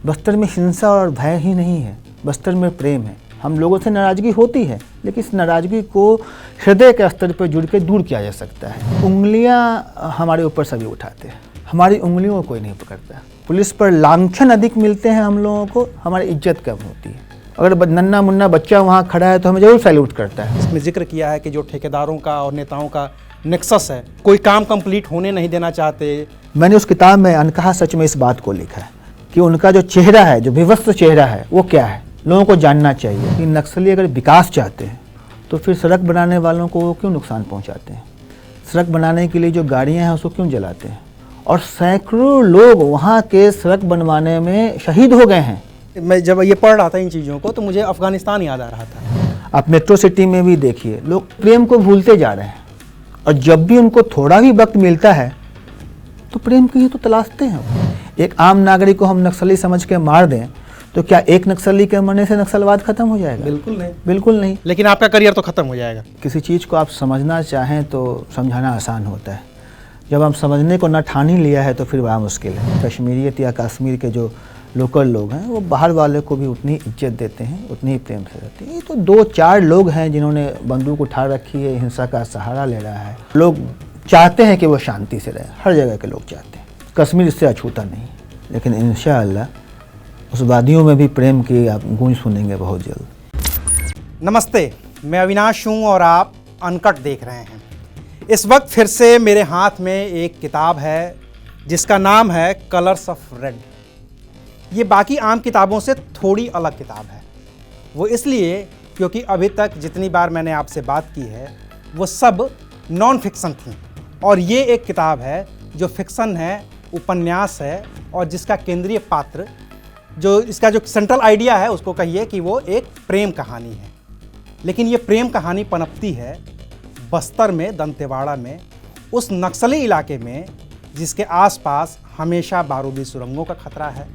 बस्तर में हिंसा और भय ही नहीं है, बस्तर में प्रेम है। हम लोगों से नाराज़गी होती है, लेकिन इस नाराज़गी को हृदय के स्तर पर जुड़ के दूर किया जा सकता है। उंगलियां हमारे ऊपर सभी उठाते हैं, हमारी उंगलियों को कोई नहीं पकड़ता। पुलिस पर लांछन अधिक मिलते हैं हम लोगों को, हमारी इज्जत कम होती है। अगर नन्ना मुन्ना बच्चा वहाँ खड़ा है तो हमें जरूर सैल्यूट करता है। इसमें जिक्र किया है कि जो ठेकेदारों का और नेताओं का नेक्सस है, कोई काम कंप्लीट होने नहीं देना चाहते। मैंने उस किताब में अनकहा सच में इस बात को लिखा है कि उनका जो चेहरा है, जो विवस्त्र चेहरा है, वो क्या है, लोगों को जानना चाहिए कि नक्सली अगर विकास चाहते हैं तो फिर सड़क बनाने वालों को वो क्यों नुकसान पहुंचाते हैं, सड़क बनाने के लिए जो गाड़ियां हैं उसको क्यों जलाते हैं, और सैकड़ों लोग वहाँ के सड़क बनवाने में शहीद हो गए हैं। मैं जब ये पढ़ रहा था इन चीज़ों को तो मुझे अफगानिस्तान याद आ रहा था। आप मेट्रो सिटी में भी देखिए, लोग प्रेम को भूलते जा रहे हैं, और जब भी उनको थोड़ा भी वक्त मिलता है तो प्रेम की ही तो तलाशते हैं। एक आम नागरिक को हम नक्सली समझ के मार दें तो क्या एक नक्सली के मरने से नक्सलवाद खत्म हो जाएगा? बिल्कुल नहीं, बिल्कुल नहीं। लेकिन आपका करियर तो खत्म हो जाएगा। किसी चीज़ को आप समझना चाहें तो समझाना आसान होता है, जब हम समझने को न ठान ही लिया है तो फिर बड़ा मुश्किल है। कश्मीरियत या कश्मीर के जो लोकल लोग हैं वो बाहर वाले को भी उतनी इज्जत देते हैं, उतनी ही प्रेम से रहते हैं। ये तो 2-4 लोग हैं जिन्होंने बंदूक उठा रखी है, हिंसा का सहारा ले रहा है। लोग चाहते हैं कि वो शांति से रहे, हर जगह के लोग चाहते हैं। कश्मीर इससे अछूता नहीं, लेकिन इंशाअल्लाह उस वादियों में भी प्रेम की आप गूंज सुनेंगे बहुत जल्द। नमस्ते, मैं अविनाश हूँ और आप अनकट देख रहे हैं। इस वक्त फिर से मेरे हाथ में एक किताब है जिसका नाम है कलर्स ऑफ रेड। ये बाकी आम किताबों से थोड़ी अलग किताब है। वो इसलिए क्योंकि अभी तक जितनी बार मैंने आपसे बात की है वो सब नॉन फिक्सन थी, और ये एक किताब है जो फिक्सन है, उपन्यास है, और जिसका केंद्रीय पात्र, जो इसका जो सेंट्रल आइडिया है उसको कहिए कि वो एक प्रेम कहानी है। लेकिन ये प्रेम कहानी पनपती है बस्तर में, दंतेवाड़ा में, उस नक्सली इलाके में जिसके आसपास हमेशा बारूदी सुरंगों का खतरा है,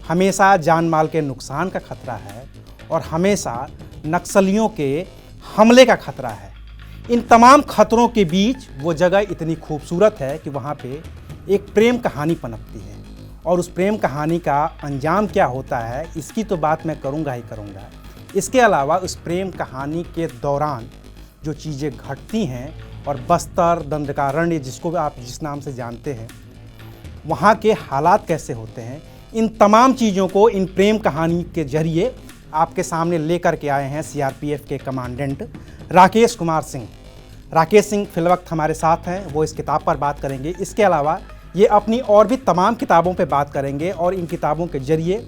हमेशा जान माल के नुकसान का खतरा है, और हमेशा नक्सलियों के हमले का खतरा है। इन तमाम खतरों के बीच वो जगह इतनी खूबसूरत है कि वहाँ पे एक प्रेम कहानी पनपती है, और उस प्रेम कहानी का अंजाम क्या होता है इसकी तो बात मैं करूँगा ही करूँगा। इसके अलावा उस प्रेम कहानी के दौरान जो चीज़ें घटती हैं, और बस्तर, दंडकारण्य जिसको आप जिस नाम से जानते हैं, वहाँ के हालात कैसे होते हैं, इन तमाम चीज़ों को इन प्रेम कहानी के जरिए आपके सामने लेकर के आए हैं सीआरपीएफ के कमांडेंट राकेश कुमार सिंह। राकेश सिंह फिलवक्त हमारे साथ हैं, वो इस किताब पर बात करेंगे। इसके अलावा ये अपनी और भी तमाम किताबों पे बात करेंगे, और इन किताबों के जरिए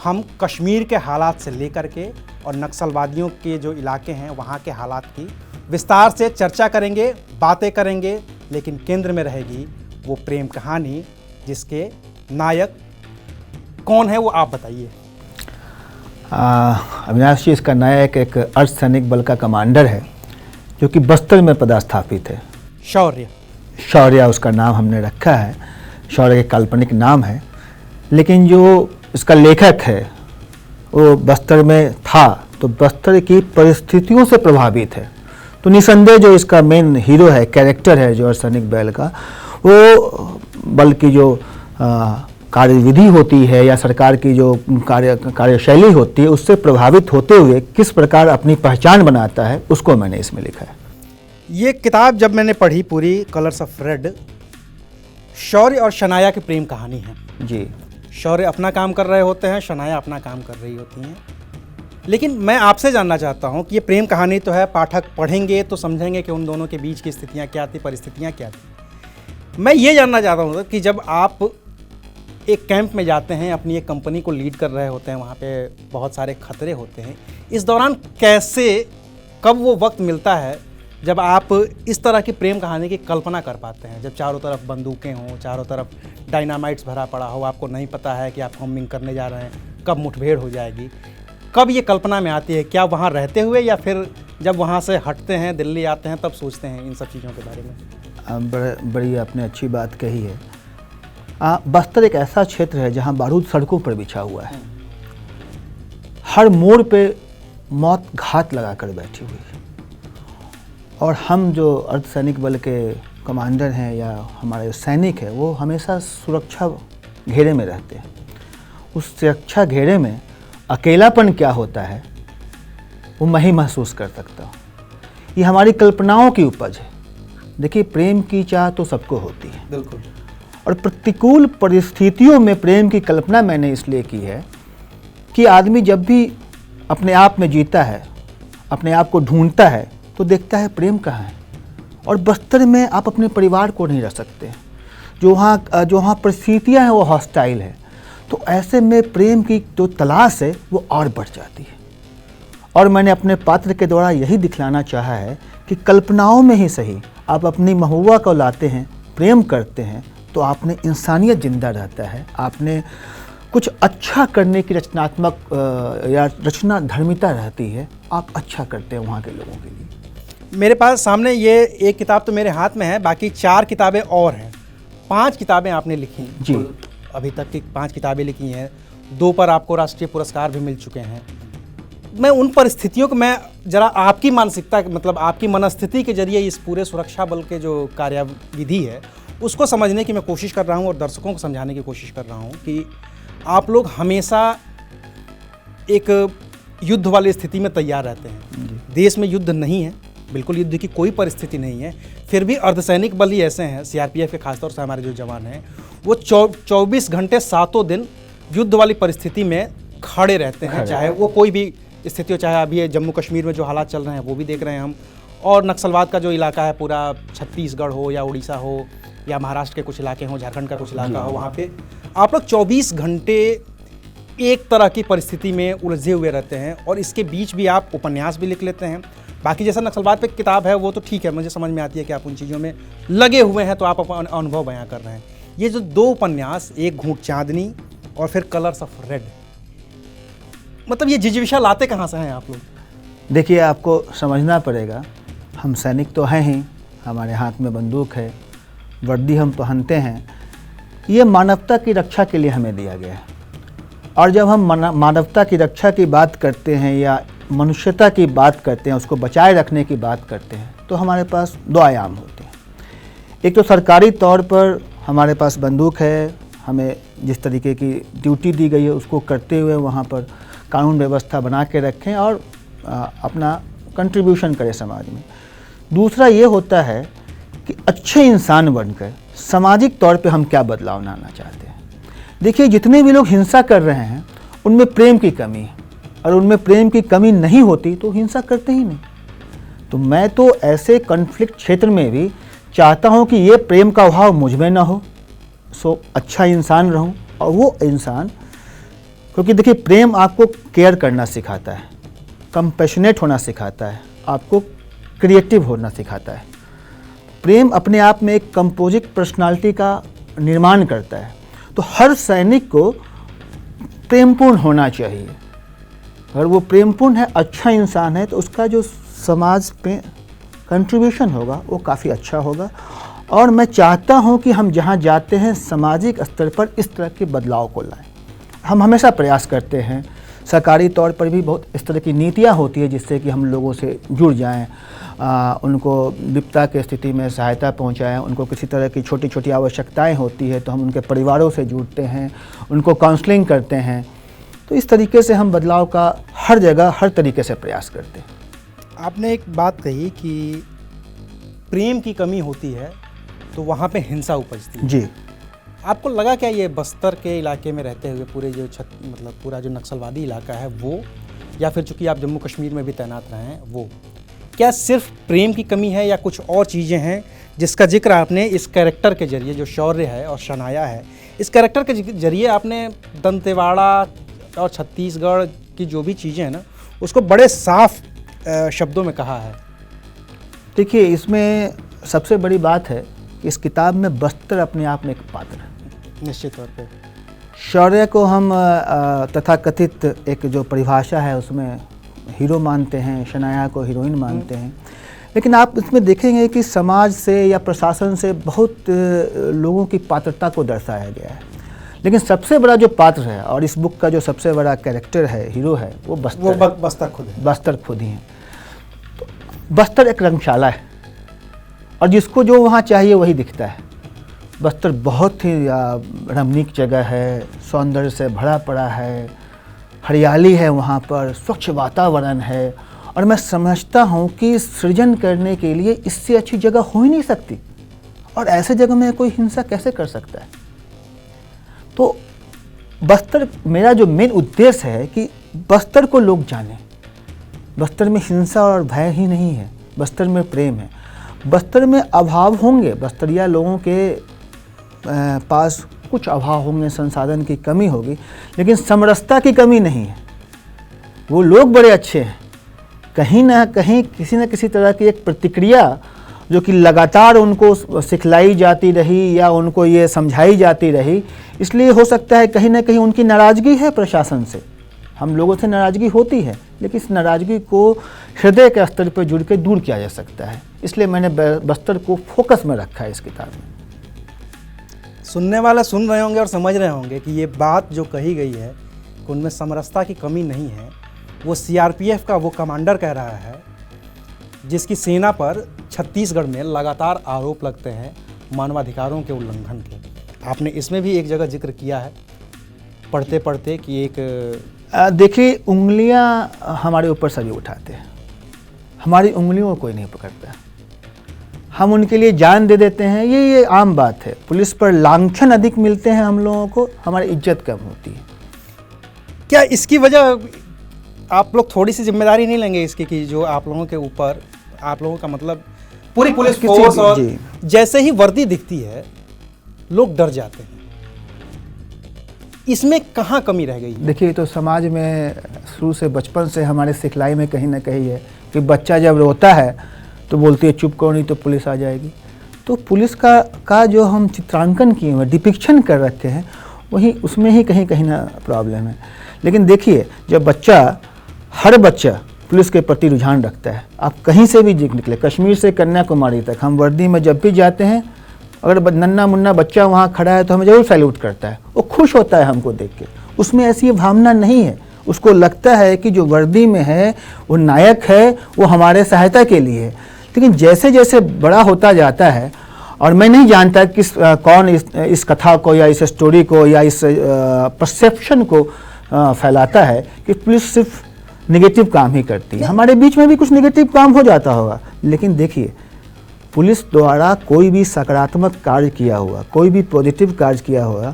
हम कश्मीर के हालात से लेकर के और नक्सलवादियों के जो इलाके हैं वहाँ के हालात की विस्तार से चर्चा करेंगे, बातें करेंगे। लेकिन केंद्र में रहेगी वो प्रेम कहानी जिसके नायक कौन है वो आप बताइए। अविनाश जी, इसका नायक एक अर्धसैनिक बल का कमांडर है जो कि बस्तर में पदस्थापित है। शौर्य उसका नाम हमने रखा है, शौर्य एक काल्पनिक नाम है, लेकिन जो इसका लेखक है वो बस्तर में था, तो बस्तर की परिस्थितियों से प्रभावित है। तो निसंदेह जो इसका मेन हीरो है, कैरेक्टर है जो अर्धसैनिक बल का, वो बल की जो कार्यविधि होती है या सरकार की जो कार्यशैली होती है उससे प्रभावित होते हुए किस प्रकार अपनी पहचान बनाता है, उसको मैंने इसमें लिखा है। ये किताब जब मैंने पढ़ी पूरी, कलर्स ऑफ रेड, शौर्य और शनाया की प्रेम कहानी है जी। शौर्य अपना काम कर रहे होते हैं, शनाया अपना काम कर रही होती हैं। लेकिन मैं आपसे जानना चाहता हूँ कि ये प्रेम कहानी तो है, पाठक पढ़ेंगे तो समझेंगे कि उन दोनों के बीच की स्थितियाँ क्या थी, परिस्थितियाँ क्या थी। मैं ये जानना चाहता हूँ कि जब आप एक कैंप में जाते हैं, अपनी एक कंपनी को लीड कर रहे होते हैं, वहाँ पे बहुत सारे खतरे होते हैं, इस दौरान कैसे, कब वो वक्त मिलता है जब आप इस तरह की प्रेम कहानी की कल्पना कर पाते हैं, जब चारों तरफ बंदूकें हों, चारों तरफ डायनामाइट्स भरा पड़ा हो, आपको नहीं पता है कि आप हॉमिंग करने जा रहे हैं, कब मुठभेड़ हो जाएगी, कब ये कल्पना में आती है? क्या वहाँ रहते हुए या फिर जब वहाँ से हटते हैं, दिल्ली आते हैं, तब सोचते हैं इन सब चीज़ों के बारे में? बड़ी आपने अच्छी बात कही है। बस्तर एक ऐसा क्षेत्र है जहाँ बारूद सड़कों पर बिछा हुआ है, हर मोड़ पे मौत घात लगा कर बैठी हुई है, और हम जो अर्धसैनिक बल के कमांडर हैं या हमारे सैनिक हैं वो हमेशा सुरक्षा घेरे में रहते हैं। उस सुरक्षा घेरे में अकेलापन क्या होता है वो मैं ही महसूस कर सकता हूँ। ये हमारी कल्पनाओं की उपज है। देखिए, प्रेम की चाह तो सबको होती है, बिल्कुल। और प्रतिकूल परिस्थितियों में प्रेम की कल्पना मैंने इसलिए की है कि आदमी जब भी अपने आप में जीता है, अपने आप को ढूंढता है, तो देखता है प्रेम कहाँ है। और बस्तर में आप अपने परिवार को नहीं रख सकते, जो वहाँ परिस्थितियाँ हैं वो हॉस्टाइल है। तो ऐसे में प्रेम की जो तलाश है वो और बढ़ जाती है। और मैंने अपने पात्र के द्वारा यही दिखलाना चाहा है कि कल्पनाओं में ही सही आप अपनी महबूबा को लाते हैं, प्रेम करते हैं, तो आपने इंसानियत जिंदा रहता है, आपने कुछ अच्छा करने की रचनात्मक या रचना धर्मिता रहती है, आप अच्छा करते हैं वहाँ के लोगों के लिए। मेरे पास सामने ये एक किताब तो मेरे हाथ में है, बाकी 4 किताबें और हैं। 5 किताबें आपने लिखी जी। अभी तक की 5 किताबें लिखी हैं, 2 पर आपको राष्ट्रीय पुरस्कार भी मिल चुके हैं। मैं उन परिस्थितियों को मैं जरा आपकी मानसिकता मतलब आपकी मनस्थिति के जरिए इस पूरे सुरक्षा बल के जो कार्यविधि है उसको समझने की मैं कोशिश कर रहा हूँ और दर्शकों को समझाने की कोशिश कर रहा हूँ कि आप लोग हमेशा एक युद्ध वाली स्थिति में तैयार रहते हैं। देश में युद्ध नहीं है, बिल्कुल युद्ध की कोई परिस्थिति नहीं है, फिर भी अर्धसैनिक बल ही ऐसे हैं, सीआरपीएफ के खासतौर से हमारे जो जवान हैं वो 24 घंटे 7 दिन युद्ध वाली परिस्थिति में खड़े रहते हैं, चाहे वो कोई भी स्थिति हो। चाहे अभी जम्मू कश्मीर में जो हालात चल रहे हैं वो भी देख रहे हैं हम, और नक्सलवाद का जो इलाका है पूरा छत्तीसगढ़ हो या उड़ीसा हो या महाराष्ट्र के कुछ इलाके हों, झारखंड का कुछ इलाका हो, वहाँ पे आप लोग 24 घंटे एक तरह की परिस्थिति में उलझे हुए रहते हैं। और इसके बीच भी आप उपन्यास भी लिख लेते हैं। बाकी जैसा नक्सलवाद पे किताब है वो तो ठीक है, मुझे समझ में आती है कि आप उन चीज़ों में लगे हुए हैं, तो आप अपना अनुभव बयां कर रहे हैं। ये जो 2 उपन्यास, एक घूंट चांदनी और फिर कलर्स ऑफ रेड, मतलब ये जिजीविषा लाते कहाँ से हैं आप लोग? देखिए, आपको समझना पड़ेगा, हम सैनिक तो हैं ही, हमारे हाथ में बंदूक है, वर्दी हम पहनते हैं, ये मानवता की रक्षा के लिए हमें दिया गया है। और जब हम मानवता की रक्षा की बात करते हैं या मनुष्यता की बात करते हैं, उसको बचाए रखने की बात करते हैं, तो हमारे पास 2 आयाम होते हैं। एक तो सरकारी तौर पर हमारे पास बंदूक है, हमें जिस तरीके की ड्यूटी दी गई है उसको करते हुए वहाँ पर कानून व्यवस्था बना के रखें और अपना कंट्रीब्यूशन करें समाज में। दूसरा ये होता है कि अच्छे इंसान बनकर सामाजिक तौर पे हम क्या बदलाव लाना चाहते हैं। देखिए, जितने भी लोग हिंसा कर रहे हैं उनमें प्रेम की कमी है, और उनमें प्रेम की कमी नहीं होती तो हिंसा करते ही नहीं। तो मैं तो ऐसे कॉन्फ्लिक्ट क्षेत्र में भी चाहता हूँ कि ये प्रेम का अभाव मुझ में ना हो, सो अच्छा इंसान रहूँ। और वो इंसान, क्योंकि देखिए, प्रेम आपको केयर करना सिखाता है, कंपैशनेट होना सिखाता है, आपको क्रिएटिव होना सिखाता है। प्रेम अपने आप में एक कंपोजिट पर्सनालिटी का निर्माण करता है। तो हर सैनिक को प्रेमपूर्ण होना चाहिए। अगर वो प्रेमपूर्ण है, अच्छा इंसान है, तो उसका जो समाज पे कंट्रीब्यूशन होगा वो काफ़ी अच्छा होगा। और मैं चाहता हूँ कि हम जहाँ जाते हैं सामाजिक स्तर पर इस तरह के बदलाव को लाएं। हम हमेशा प्रयास करते हैं, सरकारी तौर पर भी बहुत इस तरह की नीतियाँ होती है जिससे कि हम लोगों से जुड़ जाएं, उनको विपदा के स्थिति में सहायता पहुंचाएं, उनको किसी तरह की छोटी छोटी आवश्यकताएं होती है तो हम उनके परिवारों से जुड़ते हैं, उनको काउंसलिंग करते हैं। तो इस तरीके से हम बदलाव का हर जगह हर तरीके से प्रयास करते हैं। आपने एक बात कही कि प्रेम की कमी होती है तो वहाँ पे हिंसा उपजती है। जी। आपको लगा क्या ये बस्तर के इलाके में रहते हुए पूरे जो मतलब पूरा जो नक्सलवादी इलाका है वो, या फिर चूँकि आप जम्मू कश्मीर में भी तैनात रहे हैं, वो क्या सिर्फ प्रेम की कमी है या कुछ और चीज़ें हैं जिसका जिक्र आपने इस कैरेक्टर के जरिए, जो शौर्य है और शनाया है, इस कैरेक्टर के जरिए आपने दंतेवाड़ा और छत्तीसगढ़ की जो भी चीज़ें हैं ना उसको बड़े साफ शब्दों में कहा है? देखिए, इसमें सबसे बड़ी बात है कि इस किताब में बस्तर अपने आप में एक पात्र है। निश्चित तौर पे शौर्य को हम तथाकथित एक जो परिभाषा है उसमें हीरो मानते हैं, शनाया को हीरोइन मानते हैं, लेकिन आप इसमें देखेंगे कि समाज से या प्रशासन से बहुत लोगों की पात्रता को दर्शाया गया है। लेकिन सबसे बड़ा जो पात्र है और इस बुक का जो सबसे बड़ा कैरेक्टर है, हीरो है, वो बस्तर खुद है। बस्तर खुद ही है। तो बस्तर एक रंगशाला है और जिसको जो वहाँ चाहिए वही दिखता है। बस्तर बहुत ही रमणीक जगह है, सौंदर्य से भरा पड़ा है, हरियाली है वहाँ पर, स्वच्छ वातावरण है, और मैं समझता हूँ कि सृजन करने के लिए इससे अच्छी जगह हो ही नहीं सकती, और ऐसे जगह में कोई हिंसा कैसे कर सकता है। तो बस्तर, मेरा जो मेन उद्देश्य है कि बस्तर को लोग जानें। बस्तर में हिंसा और भय ही नहीं है, बस्तर में प्रेम है। बस्तर में अभाव होंगे, बस्तरिया लोगों के पास कुछ अभाव होंगे, संसाधन की कमी होगी, लेकिन समरसता की कमी नहीं है। वो लोग बड़े अच्छे हैं। कहीं ना कहीं किसी न किसी तरह की एक प्रतिक्रिया जो कि लगातार उनको सिखलाई जाती रही या उनको ये समझाई जाती रही, इसलिए हो सकता है कहीं ना कहीं उनकी नाराज़गी है प्रशासन से। हम लोगों से नाराज़गी होती है, लेकिन इस नाराज़गी को हृदय के स्तर पर जुड़ के दूर किया जा सकता है। इसलिए मैंने बस्तर को फोकस में रखा है इस किताब में। सुनने वाले सुन रहे होंगे और समझ रहे होंगे कि ये बात जो कही गई है कि उनमें समरसता की कमी नहीं है, वो सीआरपीएफ का वो कमांडर कह रहा है जिसकी सेना पर छत्तीसगढ़ में लगातार आरोप लगते हैं मानवाधिकारों के उल्लंघन के। आपने इसमें भी एक जगह जिक्र किया है पढ़ते पढ़ते कि एक देखिए, उंगलियां हमारे ऊपर सभी उठाते हैं, हमारी उंगलियों को कोई नहीं पकड़ता। हम उनके लिए जान दे देते हैं, ये आम बात है। पुलिस पर लांछन अधिक मिलते हैं हम लोगों को, हमारी इज्जत कम होती है। क्या इसकी वजह आप लोग थोड़ी सी जिम्मेदारी नहीं लेंगे इसकी कि जो आप लोगों के ऊपर, आप लोगों का मतलब पूरी पुलिस फोर्स, और जैसे ही वर्दी दिखती है लोग डर जाते हैं, इसमें कहाँ कमी रह गई? देखिए, तो समाज में शुरू से, बचपन से हमारे सिखलाई में कहीं ना कहीं है कि बच्चा जब रोता है तो बोलती है चुप करो नहीं तो पुलिस आ जाएगी। तो पुलिस का जो हम चित्रांकन किए हुए, डिपिक्शन कर रखे हैं, वही उसमें ही कहीं ना प्रॉब्लम है। लेकिन देखिए, जब हर बच्चा पुलिस के प्रति रुझान रखता है, आप कहीं से भी निकले, कश्मीर से कन्याकुमारी तक, हम वर्दी में जब भी जाते हैं, अगर नन्ना मुन्ना बच्चा वहाँ खड़ा है तो हमें जरूर सैल्यूट करता है, वो खुश होता है हमको देख के। उसमें ऐसी भावना नहीं है, उसको लगता है कि जो वर्दी में है वो नायक है, वो हमारे सहायता के लिए है। लेकिन जैसे जैसे बड़ा होता जाता है, और मैं नहीं जानता कौन इस कथा को या इस स्टोरी को या इस परसेप्शन को फैलाता है कि पुलिस सिर्फ नेगेटिव काम ही करती है। हमारे बीच में भी कुछ नेगेटिव काम हो जाता होगा, लेकिन देखिए, पुलिस द्वारा कोई भी सकारात्मक कार्य किया हुआ, कोई भी पॉजिटिव कार्य किया हुआ,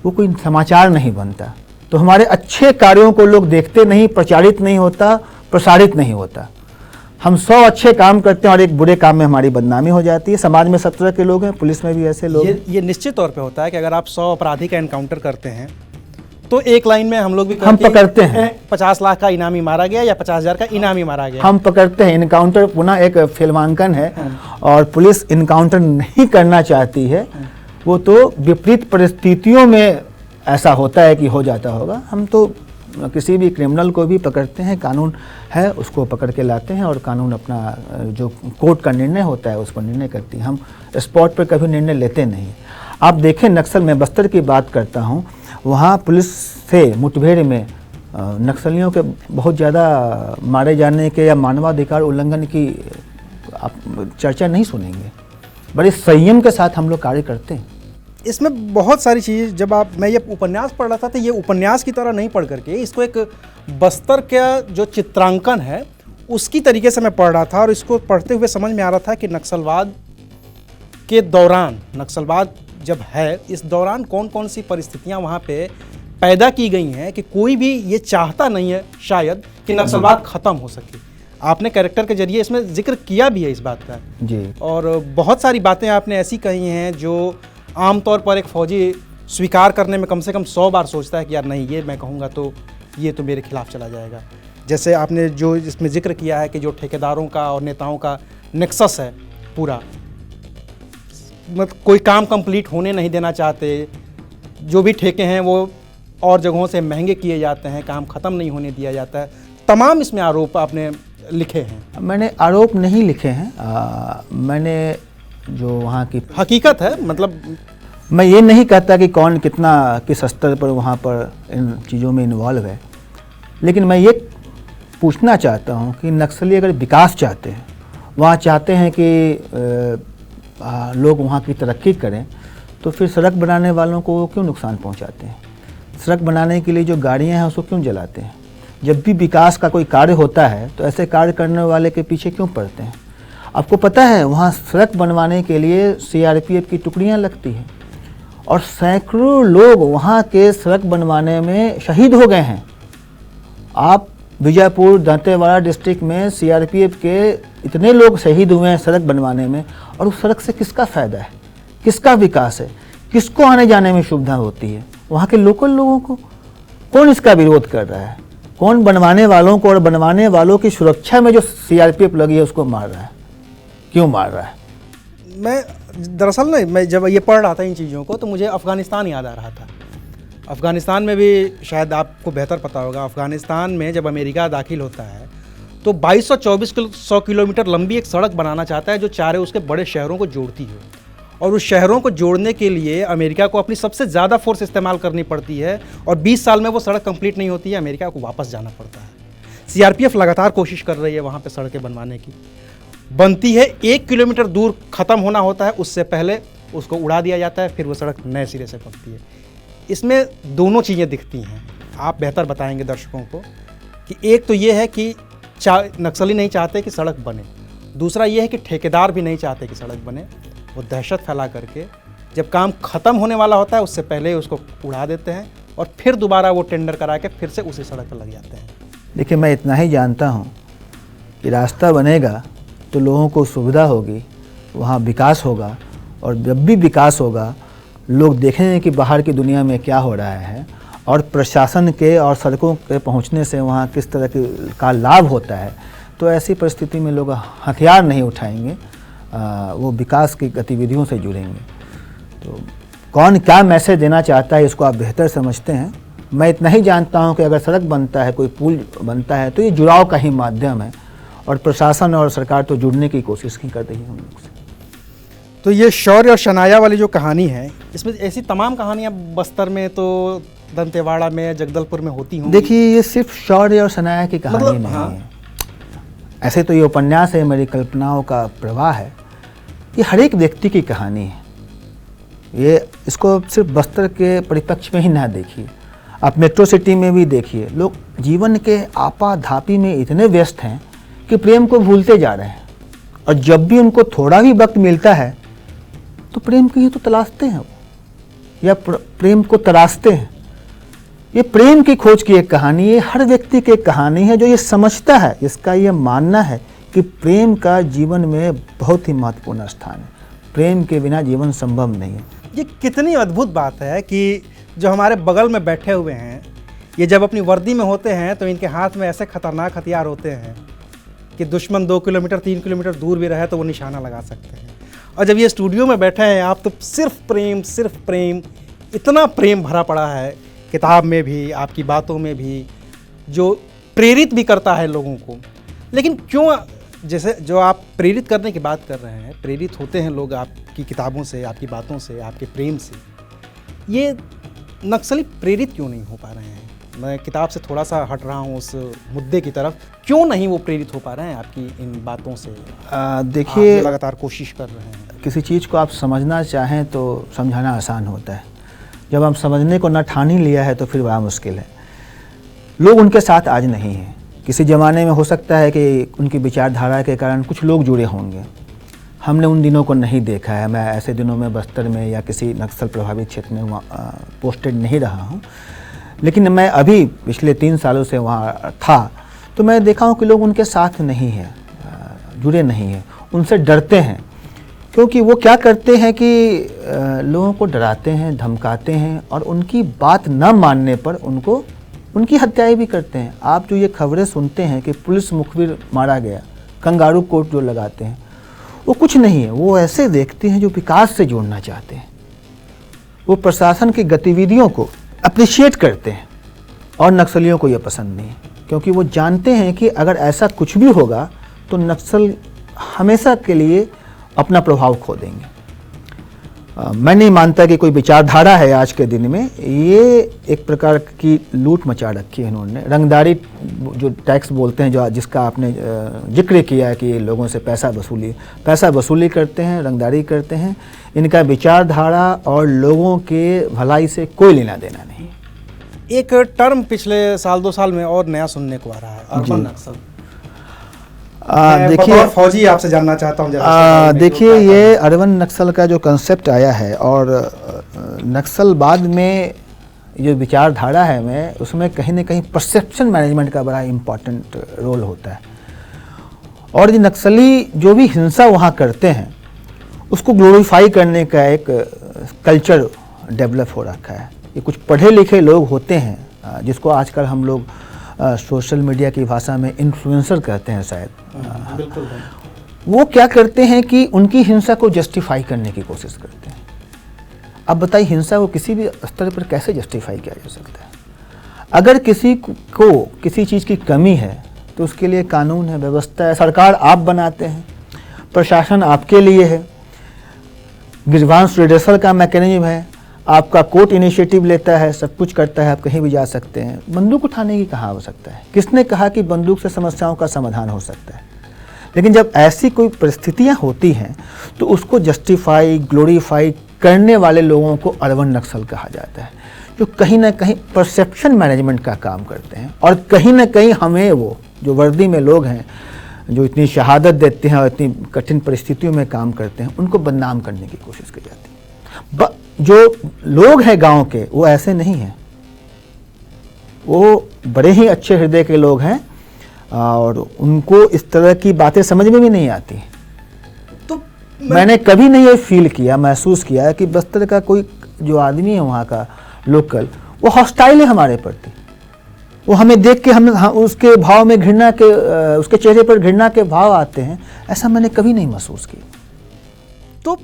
वो कोई समाचार नहीं बनता। तो हमारे अच्छे कार्यों को लोग देखते नहीं, प्रचारित नहीं होता, प्रसारित नहीं होता। हम 100 अच्छे काम करते हैं और एक बुरे काम में हमारी बदनामी हो जाती है। समाज में 17 के लोग हैं, पुलिस में भी ऐसे लोग। ये निश्चित तौर पे होता है कि अगर आप 100 अपराधी का एनकाउंटर करते हैं तो एक लाइन में हम लोग भी हम पकड़ते हैं 50 लाख का इनामी मारा गया या 50,000 का इनामी मारा गया, हम पकड़ते हैं। इनकाउंटर पुनः एक फिल्मांकन है, और पुलिस इनकाउंटर नहीं करना चाहती है। वो तो विपरीत परिस्थितियों में ऐसा होता है कि हो जाता होगा। हम तो किसी भी क्रिमिनल को भी पकड़ते हैं, कानून है उसको पकड़ के लाते हैं, और कानून अपना जो कोर्ट का निर्णय होता है उस पर निर्णय करती है। हम स्पॉट पर कभी निर्णय लेते नहीं। आप देखें, नक्सल में बस्तर की बात करता हूँ, वहाँ पुलिस से मुठभेड़ में नक्सलियों के बहुत ज़्यादा मारे जाने के या मानवाधिकार उल्लंघन की आप चर्चा नहीं सुनेंगे। बड़े संयम के साथ हम लोग कार्य करते हैं। इसमें बहुत सारी चीज़, जब मैं ये उपन्यास पढ़ रहा था तो ये उपन्यास की तरह नहीं पढ़ करके इसको एक बस्तर का जो चित्रांकन है उसकी तरीके से मैं पढ़ रहा था, और इसको पढ़ते हुए समझ में आ रहा था कि नक्सलवाद के दौरान, नक्सलवाद जब है, इस दौरान कौन कौन सी परिस्थितियां वहाँ पे पैदा की गई हैं कि कोई भी ये चाहता नहीं है शायद कि नक्सलवाद ख़त्म हो सके। आपने कैरेक्टर के जरिए इसमें जिक्र किया भी है इस बात का जी, और बहुत सारी बातें आपने ऐसी कही हैं जो आमतौर पर एक फ़ौजी स्वीकार करने में कम से कम 100 बार सोचता है कि यार नहीं, ये मैं कहूँगा तो ये तो मेरे खिलाफ चला जाएगा। जैसे आपने जो इसमें जिक्र किया है कि जो ठेकेदारों का और नेताओं का नेक्सस है पूरा, मतलब कोई काम कंप्लीट होने नहीं देना चाहते, जो भी ठेके हैं वो और जगहों से महंगे किए जाते हैं, काम ख़त्म नहीं होने दिया जाता है। तमाम इसमें आरोप आपने लिखे हैं। मैंने आरोप नहीं लिखे हैं, मैंने जो वहाँ की हकीकत है, मतलब मैं ये नहीं कहता कि कौन कितना किस स्तर पर वहाँ पर इन चीज़ों में इन्वॉल्व है, लेकिन मैं ये पूछना चाहता हूँ कि नक्सली अगर विकास चाहते हैं, वहाँ चाहते हैं कि लोग वहाँ की तरक्की करें, तो फिर सड़क बनाने वालों को वो क्यों नुकसान पहुंचाते हैं? सड़क बनाने के लिए जो गाड़ियां हैं उसको क्यों जलाते हैं? जब भी विकास का कोई कार्य होता है तो ऐसे कार्य करने वाले के पीछे क्यों पड़ते हैं? आपको पता है वहाँ सड़क बनवाने के लिए CRPF की टुकड़ियाँ लगती हैं और सैकड़ों लोग वहाँ के सड़क बनवाने में शहीद हो गए हैं। आप बीजापुर दंतेवाड़ा डिस्ट्रिक्ट में CRPF के इतने लोग शहीद हुए हैं सड़क बनवाने में, और उस सड़क से किसका फ़ायदा है, किसका विकास है, किसको आने जाने में सुविधा होती है? वहाँ के लोकल लोगों को। कौन इसका विरोध कर रहा है? कौन बनवाने वालों को और बनवाने वालों की सुरक्षा में जो CRPF लगी है उसको मार रहा है? क्यों मार रहा है? मैं दरअसल ना, मैं जब ये पढ़ रहा था इन चीज़ों को तो मुझे अफ़गानिस्तान याद आ रहा था। अफ़गानिस्तान में भी शायद आपको बेहतर पता होगा, अफ़गानिस्तान में जब अमेरिका दाखिल होता है तो 2224 किलोमीटर लंबी एक सड़क बनाना चाहता है जो चारों उसके बड़े शहरों को जोड़ती है, और उस शहरों को जोड़ने के लिए अमेरिका को अपनी सबसे ज़्यादा फोर्स इस्तेमाल करनी पड़ती है, और 20 साल में वो सड़क कंप्लीट नहीं होती है, अमेरिका को वापस जाना पड़ता है। CRPF लगातार कोशिश कर रही है वहाँ पे सड़कें बनवाने की, बनती है 1 किलोमीटर दूर ख़त्म होना होता है, उससे पहले उसको उड़ा दिया जाता है, फिर वो सड़क नए सिरे से बनती है। इसमें दोनों चीज़ें दिखती हैं, आप बेहतर बताएंगे दर्शकों को कि एक तो ये है कि नक्सली नहीं चाहते कि सड़क बने, दूसरा ये है कि ठेकेदार भी नहीं चाहते कि सड़क बने। वो दहशत फैला करके जब काम ख़त्म होने वाला होता है उससे पहले उसको उड़ा देते हैं और फिर दोबारा वो टेंडर करा के फिर से उसी सड़क पर लग जाते हैं। देखिए, मैं इतना ही जानता हूँ कि रास्ता बनेगा तो लोगों को सुविधा होगी, वहाँ विकास होगा, और जब भी विकास होगा लोग देखेंगे कि बाहर की दुनिया में क्या हो रहा है और प्रशासन के और सड़कों के पहुँचने से वहाँ किस तरह का लाभ होता है। तो ऐसी परिस्थिति में लोग हथियार नहीं उठाएंगे, वो विकास की गतिविधियों से जुड़ेंगे। तो कौन क्या मैसेज देना चाहता है इसको आप बेहतर समझते हैं। मैं इतना ही जानता हूं कि अगर सड़क बनता है, कोई पुल बनता है, तो ये जुड़ाव का ही माध्यम है, और प्रशासन और सरकार तो जुड़ने की कोशिश ही कर रही है हम लोग से। तो ये शौर्य और शनाया वाली जो कहानी है, इसमें ऐसी तमाम कहानियाँ बस्तर में तो दंतेवाड़ा में जगदलपुर में होती होंगी। देखिए, ये सिर्फ शौर्य और शनाया की कहानी नहीं है। ऐसे तो ये उपन्यास है, मेरी कल्पनाओं का प्रवाह है, ये हर एक व्यक्ति की कहानी है। ये इसको सिर्फ बस्तर के परिप्रेक्ष्य में ही ना देखिए, आप मेट्रो सिटी में भी देखिए। लोग जीवन के आपाधापी में इतने व्यस्त हैं कि प्रेम को भूलते जा रहे हैं, और जब भी उनको थोड़ा भी वक्त मिलता है तो प्रेम को ही तो तलाशते हैं वो, या प्रेम को तराशते हैं। ये प्रेम की खोज की एक कहानी है, हर व्यक्ति की एक कहानी है जो ये समझता है, इसका ये मानना है कि प्रेम का जीवन में बहुत ही महत्वपूर्ण स्थान है। प्रेम के बिना जीवन संभव नहीं है। ये कितनी अद्भुत बात है कि जो हमारे बगल में बैठे हुए हैं, ये जब अपनी वर्दी में होते हैं तो इनके हाथ में ऐसे खतरनाक हथियार होते हैं कि दुश्मन 2 किलोमीटर 3 किलोमीटर दूर भी रहे तो वो निशाना लगा सकते हैं। और जब ये स्टूडियो में बैठे हैं आप, तो सिर्फ प्रेम, इतना प्रेम भरा पड़ा है किताब में भी, आपकी बातों में भी, जो प्रेरित भी करता है लोगों को। लेकिन क्यों, जैसे जो आप प्रेरित करने की बात कर रहे हैं, प्रेरित होते हैं लोग आपकी किताबों से, आपकी बातों से, आपके प्रेम से, ये नक्सली प्रेरित क्यों नहीं हो पा रहे हैं? मैं किताब से थोड़ा सा हट रहा हूँ उस मुद्दे की तरफ, क्यों नहीं वो प्रेरित हो पा रहे हैं आपकी इन बातों से? देखिए, लगातार कोशिश कर रहे हैं। किसी चीज़ को आप समझना चाहें तो समझाना आसान होता है, जब हम समझने को न ठान ही लिया है तो फिर बड़ा मुश्किल है। लोग उनके साथ आज नहीं हैं। किसी ज़माने में हो सकता है कि उनकी विचारधारा के कारण कुछ लोग जुड़े होंगे, हमने उन दिनों को नहीं देखा है। मैं ऐसे दिनों में बस्तर में या किसी नक्सल प्रभावित क्षेत्र में पोस्टेड नहीं रहा हूँ, लेकिन मैं अभी पिछले 3 सालों से वहाँ था, तो मैं देखा हूँ कि लोग उनके साथ नहीं हैं, जुड़े नहीं हैं, उनसे डरते हैं। क्योंकि वो क्या करते हैं कि लोगों को डराते हैं, धमकाते हैं, और उनकी बात न मानने पर उनकी हत्याएं भी करते हैं। आप जो ये खबरें सुनते हैं कि पुलिस मुखबिर मारा गया, कंगारू कोर्ट जो लगाते हैं, वो कुछ नहीं है। वो ऐसे व्यक्ति हैं जो विकास से जोड़ना चाहते हैं, वो प्रशासन की गतिविधियों को अप्रिशिएट करते हैं, और नक्सलियों को ये पसंद नहीं है, क्योंकि वो जानते हैं कि अगर ऐसा कुछ भी होगा तो नक्सल हमेशा के लिए अपना प्रभाव खो देंगे। मैं नहीं मानता कि कोई विचारधारा है आज के दिन में। ये एक प्रकार की लूट मचा रखी है इन्होंने। रंगदारी जो टैक्स बोलते हैं, जो जिसका आपने जिक्र किया है कि ये लोगों से पैसा वसूली करते हैं, रंगदारी करते हैं। इनका विचारधारा और लोगों के भलाई से कोई लेना देना नहीं। एक टर्म पिछले साल 2 साल में और नया सुनने को आ रहा है, अर्बन नक्सल। देखिए फौजी आपसे जानना चाहता हूँ। देखिए ये अर्बन नक्सल का जो कंसेप्ट आया है और नक्सलवाद में जो विचारधारा है मैं उसमें कहीं ना कहीं परसेप्शन मैनेजमेंट का बड़ा इम्पॉर्टेंट रोल होता है। और ये नक्सली जो भी हिंसा वहाँ करते हैं उसको ग्लोरीफाई करने का एक कल्चर डेवलप हो रखा है। ये कुछ पढ़े लिखे लोग होते हैं जिसको आजकल हम लोग सोशल मीडिया की भाषा में इन्फ्लुएंसर कहते हैं शायद। बिल्कुल। वो क्या करते हैं कि उनकी हिंसा को जस्टिफाई करने की कोशिश करते हैं। अब बताइए हिंसा को किसी भी स्तर पर कैसे जस्टिफाई किया जा सकता है? अगर किसी को किसी चीज़ की कमी है तो उसके लिए कानून है, व्यवस्था है, सरकार आप बनाते हैं, प्रशासन आपके लिए है, ग्रीवांस रिड्रेसल का मैकेनिज्म है, आपका कोर्ट इनिशिएटिव लेता है, सब कुछ करता है, आप कहीं भी जा सकते हैं। बंदूक उठाने की कहाँ आवश्यकता है? किसने कहा कि बंदूक से समस्याओं का समाधान हो सकता है? लेकिन जब ऐसी कोई परिस्थितियाँ होती हैं तो उसको जस्टिफाई ग्लोरीफाई करने वाले लोगों को अर्बन नक्सल कहा जाता है, जो कहीं ना कहीं परसेप्शन मैनेजमेंट का काम करते हैं। और कहीं ना कहीं हमें वो जो वर्दी में लोग हैं जो इतनी शहादत देते हैं और इतनी कठिन परिस्थितियों में काम करते हैं उनको बदनाम करने की कोशिश की जाती है। जो लोग हैं गांव के वो ऐसे नहीं हैं, वो बड़े ही अच्छे हृदय के लोग हैं और उनको इस तरह की बातें समझ में भी नहीं आती। तो मैंने कभी नहीं ये फील किया, महसूस किया कि बस्तर का कोई जो आदमी है वहाँ का लोकल वो हॉस्टाइल है हमारे प्रति। वो हमें देख के हम उसके भाव में घृणा के उसके चेहरे पर घृणा के भाव आते हैं, ऐसा मैंने कभी नहीं महसूस किया। तो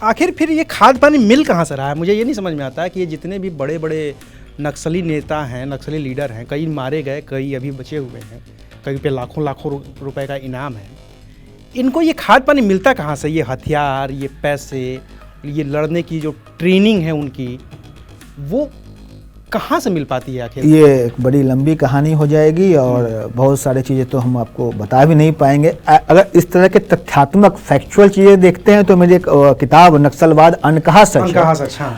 आखिर फिर ये खाद पानी मिल कहाँ से रहा है? मुझे ये नहीं समझ में आता है कि ये जितने भी बड़े बड़े नक्सली नेता हैं, नक्सली लीडर हैं, कई मारे गए, कई अभी बचे हुए हैं, कई पे लाखों लाखों रुपए का इनाम है, इनको ये खाद पानी मिलता कहाँ से? ये हथियार, ये पैसे, ये लड़ने की जो ट्रेनिंग है उनकी, वो कहाँ से मिल पाती है आखिर? ये एक बड़ी लंबी कहानी हो जाएगी और बहुत सारी चीज़ें तो हम आपको बता भी नहीं पाएंगे। अगर इस तरह के तथ्यात्मक फैक्चुअल चीज़ें देखते हैं तो मेरी एक किताब नक्सलवाद अनकहा सच है।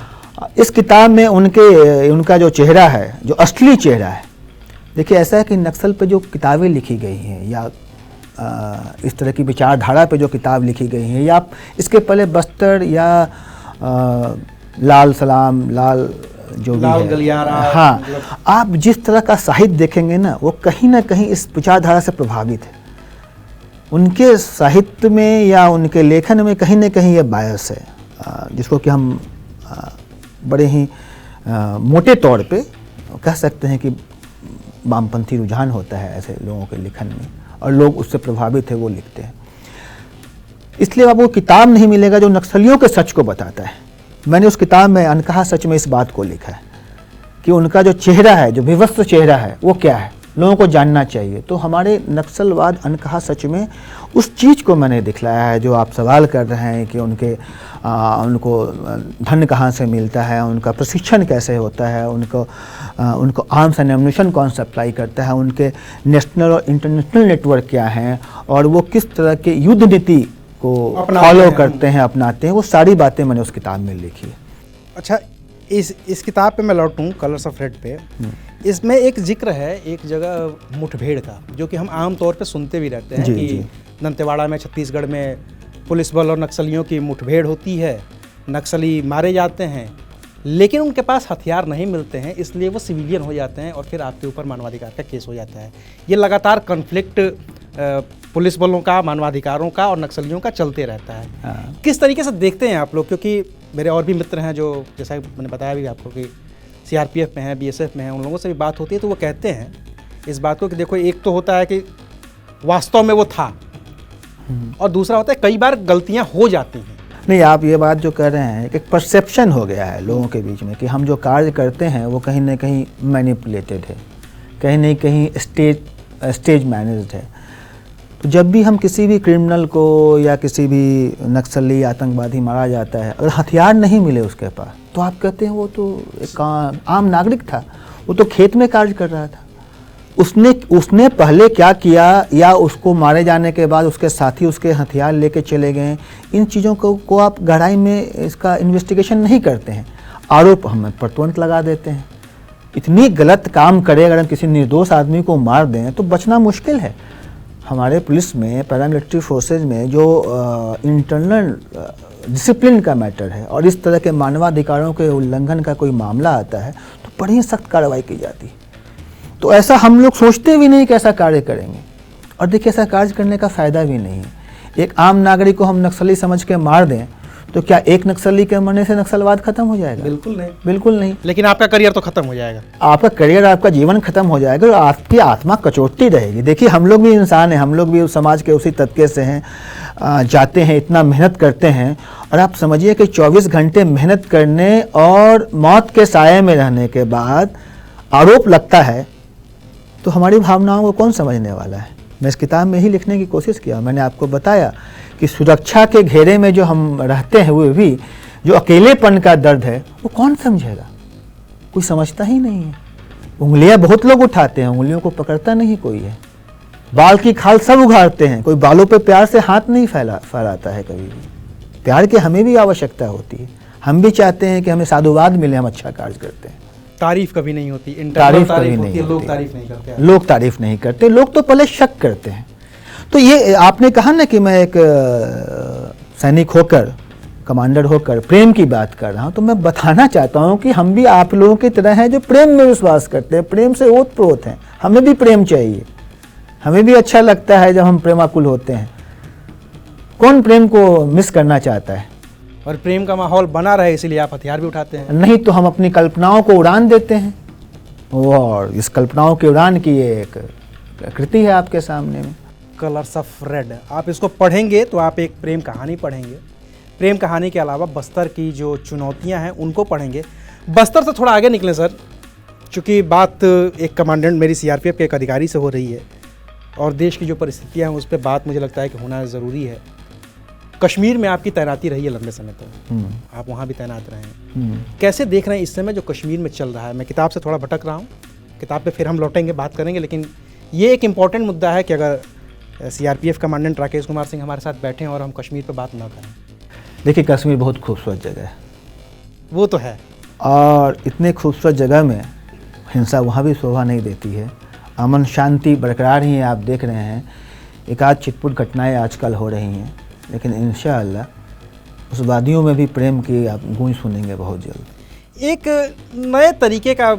इस किताब में उनका जो चेहरा है, जो असली चेहरा है, देखिए ऐसा है कि नक्सल पे जो किताबें लिखी गई हैं या इस तरह की विचारधारा पे जो किताब लिखी गई हैं, या आप इसके पहले बस्तर या लाल सलाम, लाल जो भी है, गलियारा, हाँ, आप जिस तरह का साहित्य देखेंगे ना वो कहीं ना कहीं इस विचारधारा से प्रभावित है। उनके साहित्य में या उनके लेखन में कहीं ना कहीं ये बायस है, जिसको कि हम बड़े ही मोटे तौर पे कह सकते हैं कि वामपंथी रुझान होता है ऐसे लोगों के लेखन में और लोग उससे प्रभावित है, वो लिखते हैं। इसलिए अब वो किताब नहीं मिलेगा जो नक्सलियों के सच को बताता है। मैंने उस किताब में अनकहा सच में इस बात को लिखा है कि उनका जो चेहरा है, जो विवस्त्र चेहरा है, वो क्या है, लोगों को जानना चाहिए। तो हमारे नक्सलवाद अनकहा सच में उस चीज़ को मैंने दिखलाया है जो आप सवाल कर रहे हैं कि उनको धन कहाँ से मिलता है, उनका प्रशिक्षण कैसे होता है, उनको आर्म्स एंड एम्यूनिशन कौन सप्लाई करता है, उनके नेशनल और इंटरनेशनल नेटवर्क क्या हैं और वो किस तरह के युद्ध नीति को फॉलो करते हैं, अपनाते हैं, वो सारी बातें मैंने उस किताब में लिखी है। अच्छा, इस किताब पे मैं लौटूं, कलर्स ऑफ रेड पे, इसमें एक जिक्र है एक जगह मुठभेड़ का, जो कि हम आम तौर पे सुनते भी रहते हैं कि दंतेवाड़ा में, छत्तीसगढ़ में पुलिस बल और नक्सलियों की मुठभेड़ होती है, नक्सली मारे जाते हैं, लेकिन उनके पास हथियार नहीं मिलते हैं, इसलिए वो सिविलियन हो जाते हैं और फिर आपके ऊपर मानवाधिकार का केस हो जाता है। ये लगातार कॉन्फ्लिक्ट पुलिस बलों का, मानवाधिकारों का और नक्सलियों का चलते रहता है। किस तरीके से देखते हैं आप लोग? क्योंकि मेरे और भी मित्र हैं जो, जैसा मैंने बताया भी आपको, कि CRPF में हैं, BSF में हैं, उन लोगों से भी बात होती है तो वो कहते हैं इस बात को कि देखो, एक तो होता है कि वास्तव में वो था और दूसरा होता है कई बार गलतियाँ हो जाती हैं। नहीं, आप ये बात जो कर रहे हैं कि एक परसेप्शन हो गया है लोगों के बीच में कि हम जो कार्य करते हैं वो कहीं ना कहीं मैनिपुलेटेड है, कहीं ना कहीं स्टेज मैनेज्ड है। तो जब भी हम किसी भी क्रिमिनल को या किसी भी नक्सली आतंकवादी मारा जाता है, अगर हथियार नहीं मिले उसके पास, तो आप कहते हैं वो तो एक आम नागरिक था, वो तो खेत में कार्य कर रहा था। उसने पहले क्या किया, या उसको मारे जाने के बाद उसके साथी उसके हथियार लेके चले गए, इन चीज़ों को आप गहराई में इसका इन्वेस्टिगेशन नहीं करते हैं, आरोप हम पर तुरंत लगा देते हैं। इतनी गलत काम करे, अगर हम किसी निर्दोष आदमी को मार दें तो बचना मुश्किल है। हमारे पुलिस में, पैरामिलिट्री फोर्सेज में जो इंटरनल डिसिप्लिन का मैटर है और इस तरह के मानवाधिकारों के उल्लंघन का कोई मामला आता है तो बड़ी सख्त कार्रवाई की जाती है। तो ऐसा हम लोग सोचते भी नहीं कि ऐसा कार्य करेंगे, और देखिए ऐसा कार्य करने का फ़ायदा भी नहीं है। एक आम नागरिक को हम नक्सली समझ के मार दें तो क्या एक नक्सली के मरने से नक्सलवाद खत्म हो जाएगा? बिल्कुल नहीं, बिल्कुल नहीं। लेकिन आपका करियर तो खत्म हो जाएगा, आपका करियर, आपका जीवन खत्म हो जाएगा और आपकी आत्मा कचोटती रहेगी। देखिए हम लोग भी इंसान हैं, हम लोग भी उस समाज के उसी तबके से हैं, जाते हैं, इतना मेहनत करते हैं, और आप समझिए कि 24 घंटे मेहनत करने और मौत के साये में रहने के बाद आरोप लगता है, तो हमारी भावनाओं को कौन समझने वाला है? मैं इस किताब में ही लिखने की कोशिश किया। मैंने आपको बताया कि सुरक्षा के घेरे में जो हम रहते हैं, वो भी जो अकेलेपन का दर्द है वो कौन समझेगा? कोई समझता ही नहीं है। उंगलियां बहुत लोग उठाते हैं, उंगलियों को पकड़ता नहीं कोई है। बाल की खाल सब उघाड़ते हैं, कोई बालों पे प्यार से हाथ नहीं फैलाता है कभी भी। प्यार की हमें भी आवश्यकता होती है, हम भी चाहते हैं कि हमें साधुवाद मिले, हम अच्छा कार्य करते हैं। तारीफ कभी नहीं होती, तारीफ कभी नहीं होती, लोग तारीफ नहीं करते, लोग तारीफ नहीं करते, लोग तो पहले शक करते हैं। तो ये आपने कहा ना कि मैं एक सैनिक होकर, कमांडर होकर प्रेम की बात कर रहा हूँ, तो मैं बताना चाहता हूँ कि हम भी आप लोगों की तरह हैं जो प्रेम में विश्वास करते हैं, प्रेम से ओतप्रोत हैं। हमें भी प्रेम चाहिए, हमें भी अच्छा लगता है जब हम प्रेमाकुल होते हैं। कौन प्रेम को मिस करना चाहता है? और प्रेम का माहौल बना रहे इसीलिए आप हथियार भी उठाते हैं। नहीं तो हम अपनी कल्पनाओं को उड़ान देते हैं, और इस कल्पनाओं की उड़ान की एक कृति है आपके सामने में, कलर्स ऑफ रेड। आप इसको पढ़ेंगे तो आप एक प्रेम कहानी पढ़ेंगे, प्रेम कहानी के अलावा बस्तर की जो चुनौतियां हैं उनको पढ़ेंगे। बस्तर से थोड़ा आगे निकलें सर, चूँकि बात एक कमांडेंट मेरी सीआरपीएफ के एक अधिकारी से हो रही है और देश की जो परिस्थितियाँ हैं उस पर बात मुझे लगता है कि होना ज़रूरी है। कश्मीर में आपकी तैनाती रही है लंबे समय तक, आप वहाँ भी तैनात रहे हैं, कैसे देख रहे हैं इस समय जो कश्मीर में चल रहा है? मैं किताब से थोड़ा भटक रहा हूँ, किताब पे फिर हम लौटेंगे, बात करेंगे, लेकिन ये एक इम्पॉर्टेंट मुद्दा है कि अगर सीआरपीएफ कमांडेंट राकेश कुमार सिंह हमारे साथ बैठे हैं और हम कश्मीर पे बात ना करें। देखिए कश्मीर बहुत खूबसूरत जगह है, वो तो है, और इतने खूबसूरत जगह में हिंसा वहाँ भी शोभा नहीं देती है। अमन शांति बरकरार ही है, आप देख रहे हैं। एक आध छिटपुट घटनाएं आजकल हो रही हैं, लेकिन इंशाअल्लाह उस वादियों में भी प्रेम की आप गूंज सुनेंगे बहुत जल्द। एक नए तरीके का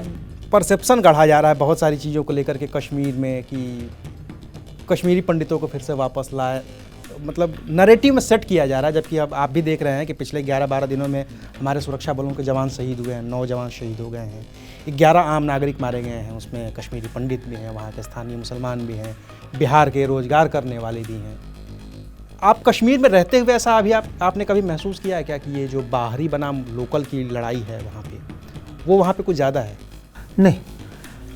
परसेप्शन गढ़ा जा रहा है बहुत सारी चीज़ों को लेकर के कश्मीर में, कि कश्मीरी पंडितों को फिर से वापस लाए, मतलब नैरेटिव में सेट किया जा रहा है। जबकि अब आप भी देख रहे हैं कि पिछले 11-12 दिनों में हमारे सुरक्षा बलों के जवान शहीद हुए हैं, 9 जवान शहीद हो गए हैं, 11 आम नागरिक मारे गए हैं, उसमें कश्मीरी पंडित भी हैं, वहाँ के स्थानीय मुसलमान भी हैं, बिहार के रोजगार करने वाले भी हैं। आप कश्मीर में रहते हुए ऐसा अभी आपने कभी महसूस किया है क्या कि ये जो बाहरी बनाम लोकल की लड़ाई है वहाँ पे, वो वहाँ पे कुछ ज़्यादा है? नहीं,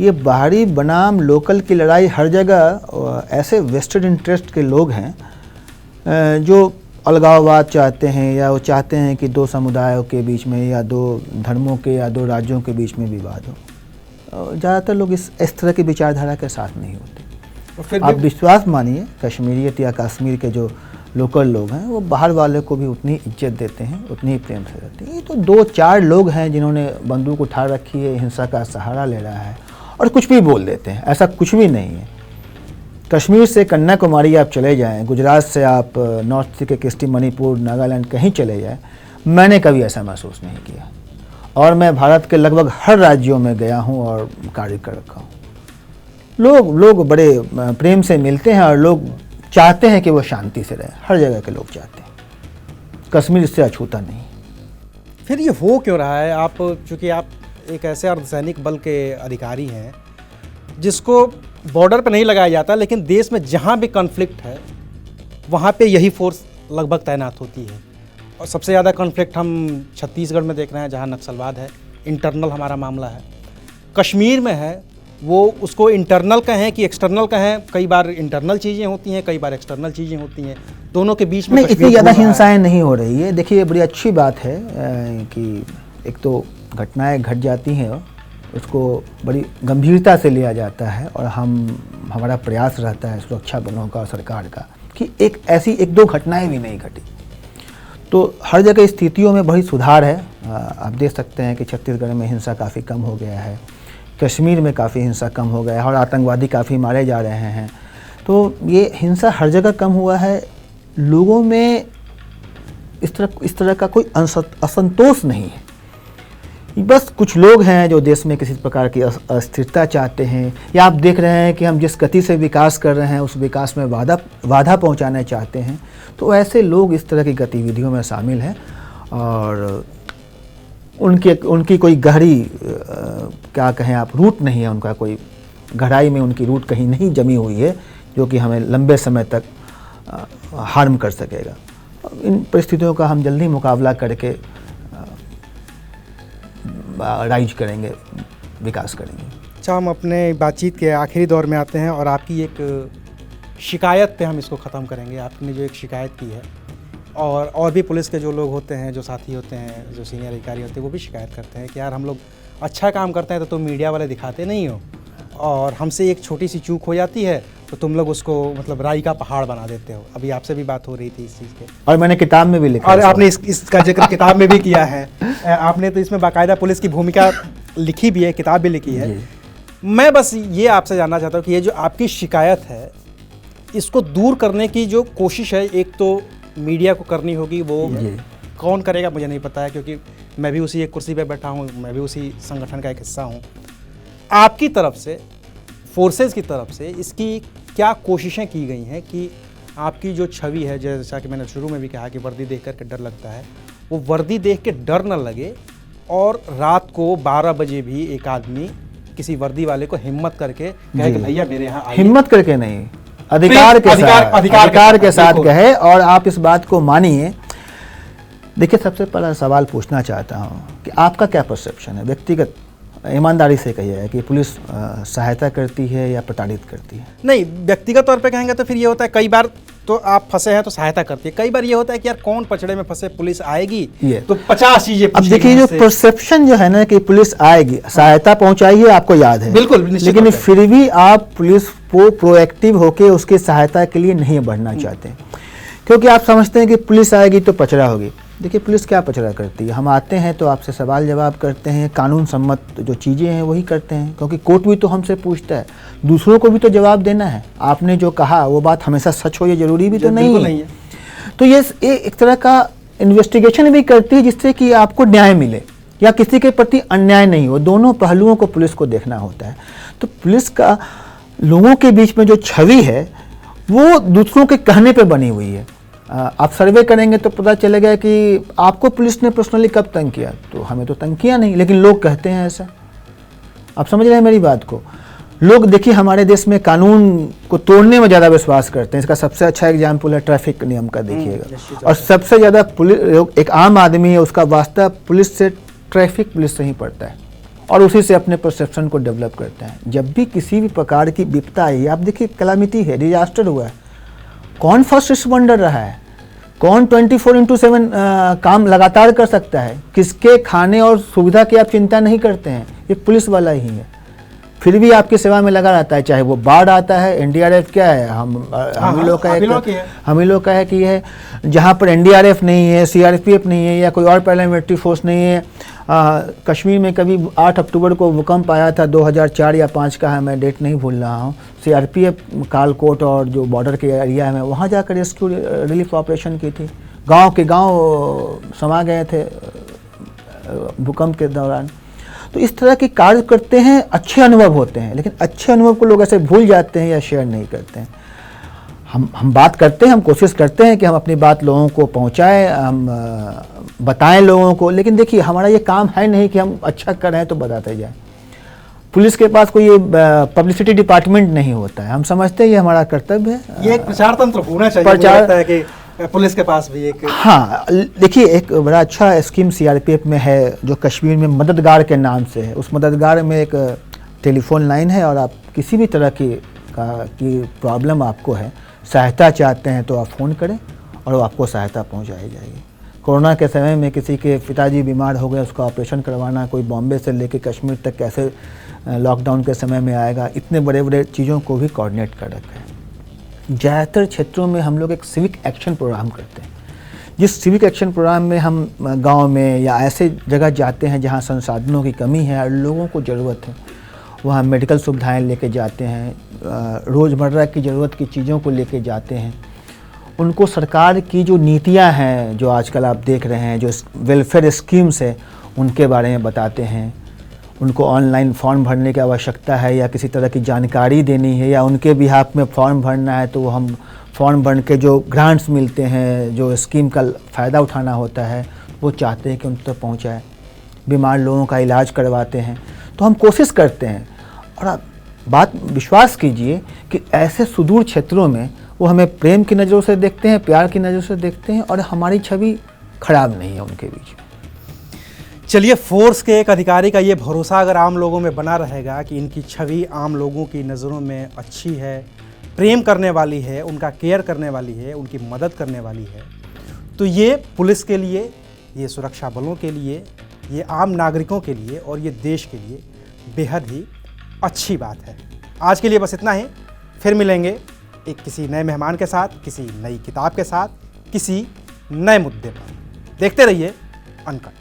ये बाहरी बनाम लोकल की लड़ाई हर जगह ऐसे वेस्टेड इंटरेस्ट के लोग हैं जो अलगाववाद चाहते हैं, या वो चाहते हैं कि दो समुदायों के बीच में या दो धर्मों के या दो राज्यों के बीच में विवाद हो। ज़्यादातर लोग इस तरह की विचारधारा के साथ नहीं होते। तो फिर आप विश्वास मानिए, कश्मीरियत या कश्मीर के जो लोकल लोग हैं वो बाहर वाले को भी उतनी इज्जत देते हैं, उतनी प्रेम से रहते हैं। ये तो 2-4 लोग हैं जिन्होंने बंदूक उठा रखी है, हिंसा का सहारा ले रहा है और कुछ भी बोल देते हैं, ऐसा कुछ भी नहीं है। कश्मीर से कन्याकुमारी आप चले जाएं, गुजरात से आप नॉर्थ ईस्ट के किस्टी, मणिपुर, नागालैंड कहीं चले जाएं, मैंने कभी ऐसा महसूस नहीं किया। और मैं भारत के लगभग हर राज्यों में गया हूं और कार्य कर रखा हूं। लोग बड़े प्रेम से मिलते हैं और लोग चाहते हैं कि वो शांति से रहें, हर जगह के लोग चाहते हैं। कश्मीर इससे अछूता नहीं। फिर ये हो क्यों रहा है? आप चूँकि आप एक ऐसे अर्धसैनिक बल के अधिकारी हैं जिसको बॉर्डर पे नहीं लगाया जाता, लेकिन देश में जहाँ भी कॉन्फ्लिक्ट है वहाँ पे यही फोर्स लगभग तैनात होती है। और सबसे ज़्यादा कॉन्फ्लिक्ट हम छत्तीसगढ़ में देख रहे हैं जहाँ नक्सलवाद है, इंटरनल हमारा मामला है। कश्मीर में है वो उसको इंटरनल कहें कि एक्सटर्नल कहें, कई बार इंटरनल चीज़ें होती हैं, कई बार एक्सटर्नल चीज़ें होती हैं, दोनों के बीच में नहीं, इतनी ज़्यादा हिंसाएं नहीं हो रही है। देखिए, बड़ी अच्छी बात है कि एक तो घटनाएं घट जाती हैं, उसको बड़ी गंभीरता से लिया जाता है और हमारा प्रयास रहता है सुरक्षा बलों का, सरकार का, कि एक दो घटनाएं भी नहीं घटी। तो हर जगह स्थितियों में बड़ी सुधार है। आप देख सकते हैं कि छत्तीसगढ़ में हिंसा काफ़ी कम हो गया है, कश्मीर में काफ़ी हिंसा कम हो गया है और आतंकवादी काफ़ी मारे जा रहे हैं। तो ये हिंसा हर जगह कम हुआ है। लोगों में इस तरह का कोई असंतोष नहीं है। बस कुछ लोग हैं जो देश में किसी प्रकार की अस्थिरता चाहते हैं, या आप देख रहे हैं कि हम जिस गति से विकास कर रहे हैं उस विकास में बाधा पहुंचाना चाहते हैं। तो ऐसे लोग इस तरह की गतिविधियों में शामिल हैं और उनकी कोई गहरी क्या कहें आप, रूट नहीं है, उनका कोई गहराई में उनकी रूट कहीं नहीं जमी हुई है जो कि हमें लंबे समय तक हार्म कर सकेगा। इन परिस्थितियों का हम जल्दी मुकाबला करके राइज करेंगे, विकास करेंगे। अच्छा, हम अपने बातचीत के आखिरी दौर में आते हैं और आपकी एक शिकायत पे हम इसको ख़त्म करेंगे। आपने जो एक शिकायत की है, और भी पुलिस के जो लोग होते हैं, जो साथी होते हैं, जो सीनियर अधिकारी होते हैं, वो भी शिकायत करते हैं कि यार हम लोग अच्छा काम करते हैं तो तुम मीडिया वाले दिखाते नहीं हो, और हमसे एक छोटी सी चूक हो जाती है तो तुम लोग उसको मतलब राई का पहाड़ बना देते हो। अभी आपसे भी बात हो रही थी इस चीज़ के, और मैंने किताब में भी लिखा, और आपने इसका जिक्र किताब में भी किया है। आपने तो इसमें बाकायदा पुलिस की भूमिका लिखी भी है, किताब भी लिखी है। मैं बस ये आपसे जानना चाहता हूँ कि ये जो आपकी शिकायत है, इसको दूर करने की जो कोशिश है, एक तो मीडिया को करनी होगी, वो कौन करेगा मुझे नहीं पता है, क्योंकि मैं भी उसी एक कुर्सी पे बैठा हूँ, मैं भी उसी संगठन का एक हिस्सा हूँ। आपकी तरफ से, फोर्सेस की तरफ से इसकी क्या कोशिशें की गई हैं कि आपकी जो छवि है, जैसा कि मैंने शुरू में भी कहा कि वर्दी देख कर के डर लगता है, वो वर्दी देख के डर न लगे, और रात को 12 बजे भी एक आदमी किसी वर्दी वाले को हिम्मत करके कहे कि भैया मेरे यहाँ आइए। हिम्मत करके नहीं, अधिकार के साथ कहे, और आप इस बात को मानिए। देखिए, सबसे पहला सवाल पूछना चाहता हूँ कि आपका क्या परसेप्शन है, व्यक्तिगत ईमानदारी से कहिए कि पुलिस सहायता करती है या प्रताड़ित करती है? नहीं, व्यक्तिगत तौर पे कहेंगे तो फिर ये होता है, कई बार तो आप फंसे हैं तो सहायता करती है, कई बार ये होता है कि यार कौन पचड़े में फंसे, पुलिस आएगी तो 50 चीजें। अब देखिए, जो परसेप्शन जो है ना कि पुलिस आएगी, सहायता पहुंचाई है, आपको याद है, बिल्कुल, लेकिन फिर भी आप पुलिस को प्रोएक्टिव होकर उसकी सहायता के लिए नहीं बढ़ना चाहते, क्योंकि आप समझते हैं कि पुलिस आएगी तो पचड़ा होगी। देखिए, पुलिस क्या पचड़ा करती है? हम आते हैं तो आपसे सवाल जवाब करते हैं, कानून सम्मत जो चीज़ें हैं वही करते हैं, क्योंकि कोर्ट भी तो हमसे पूछता है, दूसरों को भी तो जवाब देना है। आपने जो कहा वो बात हमेशा सच हो ये जरूरी भी तो नहीं है। तो ये एक तरह का इन्वेस्टिगेशन भी करती है जिससे कि आपको न्याय मिले या किसी के प्रति अन्याय नहीं हो। दोनों पहलुओं को पुलिस को देखना होता है। तो पुलिस का लोगों के बीच में जो छवि है वो दूसरों के कहने पे बनी हुई है। आप सर्वे करेंगे तो पता चलेगा कि आपको पुलिस ने पर्सनली कब तंग किया, तो हमें तो तंग किया नहीं, लेकिन लोग कहते हैं ऐसा। आप समझ रहे हैं मेरी बात को? लोग देखिए, हमारे देश में कानून को तोड़ने में ज़्यादा विश्वास करते हैं। इसका सबसे अच्छा एग्जाम्पल है ट्रैफिक नियम का, देखिएगा। और सबसे ज़्यादा पुलिस, एक आम आदमी है, उसका वास्ता पुलिस से, ट्रैफिक पुलिस से ही पड़ता है, और उसी से अपने परसेप्शन को डेवलप करते हैं। जब भी किसी भी प्रकार की विपदा आई, आप देखिए कैलामिटी है, डिजास्टर हुआ है, कौन फर्स्ट रिस्पॉन्डर रहा है? कौन 24/7 काम लगातार कर सकता है? किसके खाने और सुविधा की आप चिंता नहीं करते हैं? ये पुलिस वाला ही है, फिर भी आपकी सेवा में लगा रहता है। चाहे वो बाढ़ आता है, एनडीआरएफ क्या है, हम ही लोग का है कि है जहाँ पर एनडीआरएफ नहीं है, सीआरपीएफ नहीं है, या कोई और पैरामिलिट्री फोर्स नहीं है। कश्मीर में कभी 8 अक्टूबर को भूकंप आया था, 2004 या 5 का है, मैं डेट नहीं भूल रहा हूँ। सीआरपीएफ कालकोट और जो बॉर्डर के एरिया में वहाँ जाकर रेस्क्यू रिलीफ ऑपरेशन की थी। गांव के गांव समा गए थे भूकंप के दौरान। तो इस तरह के कार्य करते हैं, अच्छे अनुभव होते हैं, लेकिन अच्छे अनुभव को लोग ऐसे भूल जाते हैं या शेयर नहीं करते हैं। हम बात करते हैं, हम कोशिश करते हैं कि हम अपनी बात लोगों को पहुंचाएं, हम बताएं लोगों को, लेकिन देखिए हमारा ये काम है नहीं कि हम अच्छा कर रहे हैं तो बताते जाएं। पुलिस के पास कोई पब्लिसिटी डिपार्टमेंट नहीं होता है। हम समझते हैं ये हमारा कर्तव्य है। ये एक प्रचार तंत्र होना चाहिए, प्रचार है कि पुलिस के पास भी एक। हाँ, देखिए एक बड़ा अच्छा स्कीम सीआरपीएफ में है जो कश्मीर में मददगार के नाम से है। उस मददगार में एक टेलीफोन लाइन है और आप किसी भी तरह की प्रॉब्लम आपको है, सहायता चाहते हैं तो आप फ़ोन करें और वो आपको सहायता पहुंचाई जाएगी। कोरोना के समय में किसी के पिताजी बीमार हो गए, उसका ऑपरेशन करवाना, कोई बॉम्बे से लेकर कश्मीर तक कैसे लॉकडाउन के समय में आएगा, इतने बड़े बड़े चीज़ों को भी कोऑर्डिनेट कर रखा है। ज़्यादातर क्षेत्रों में हम लोग एक सिविक एक्शन प्रोग्राम करते हैं, जिस सिविक एक्शन प्रोग्राम में हम गांव में या ऐसे जगह जाते हैं जहां संसाधनों की कमी है और लोगों को ज़रूरत है, वहाँ मेडिकल सुविधाएं लेके जाते हैं, रोज़मर्रा की ज़रूरत की चीज़ों को लेके जाते हैं। उनको सरकार की जो नीतियां हैं, जो आजकल आप देख रहे हैं, जो वेलफेयर स्कीम्स है, उनके बारे में बताते हैं। उनको ऑनलाइन फॉर्म भरने की आवश्यकता है या किसी तरह की जानकारी देनी है या उनके बिहाफ में फॉर्म भरना है तो वो हम फॉर्म भर के जो ग्रांट्स मिलते हैं, जो स्कीम का फ़ायदा उठाना होता है, वो चाहते हैं कि उन तक पहुँचाए। बीमार लोगों का इलाज करवाते हैं। तो हम कोशिश करते हैं और आप बात विश्वास कीजिए कि ऐसे सुदूर क्षेत्रों में वो हमें प्रेम की नज़रों से देखते हैं, प्यार की नज़रों से देखते हैं और हमारी छवि खराब नहीं है उनके बीच। चलिए, फोर्स के एक अधिकारी का ये भरोसा अगर आम लोगों में बना रहेगा कि इनकी छवि आम लोगों की नज़रों में अच्छी है, प्रेम करने वाली है, उनका केयर करने वाली है, उनकी मदद करने वाली है, तो ये पुलिस के लिए, ये सुरक्षा बलों के लिए, ये आम नागरिकों के लिए और ये देश के लिए बेहद ही अच्छी बात है। आज के लिए बस इतना ही। फिर मिलेंगे एक किसी नए मेहमान के साथ, किसी नई किताब के साथ, किसी नए मुद्दे पर। देखते रहिए अनकट।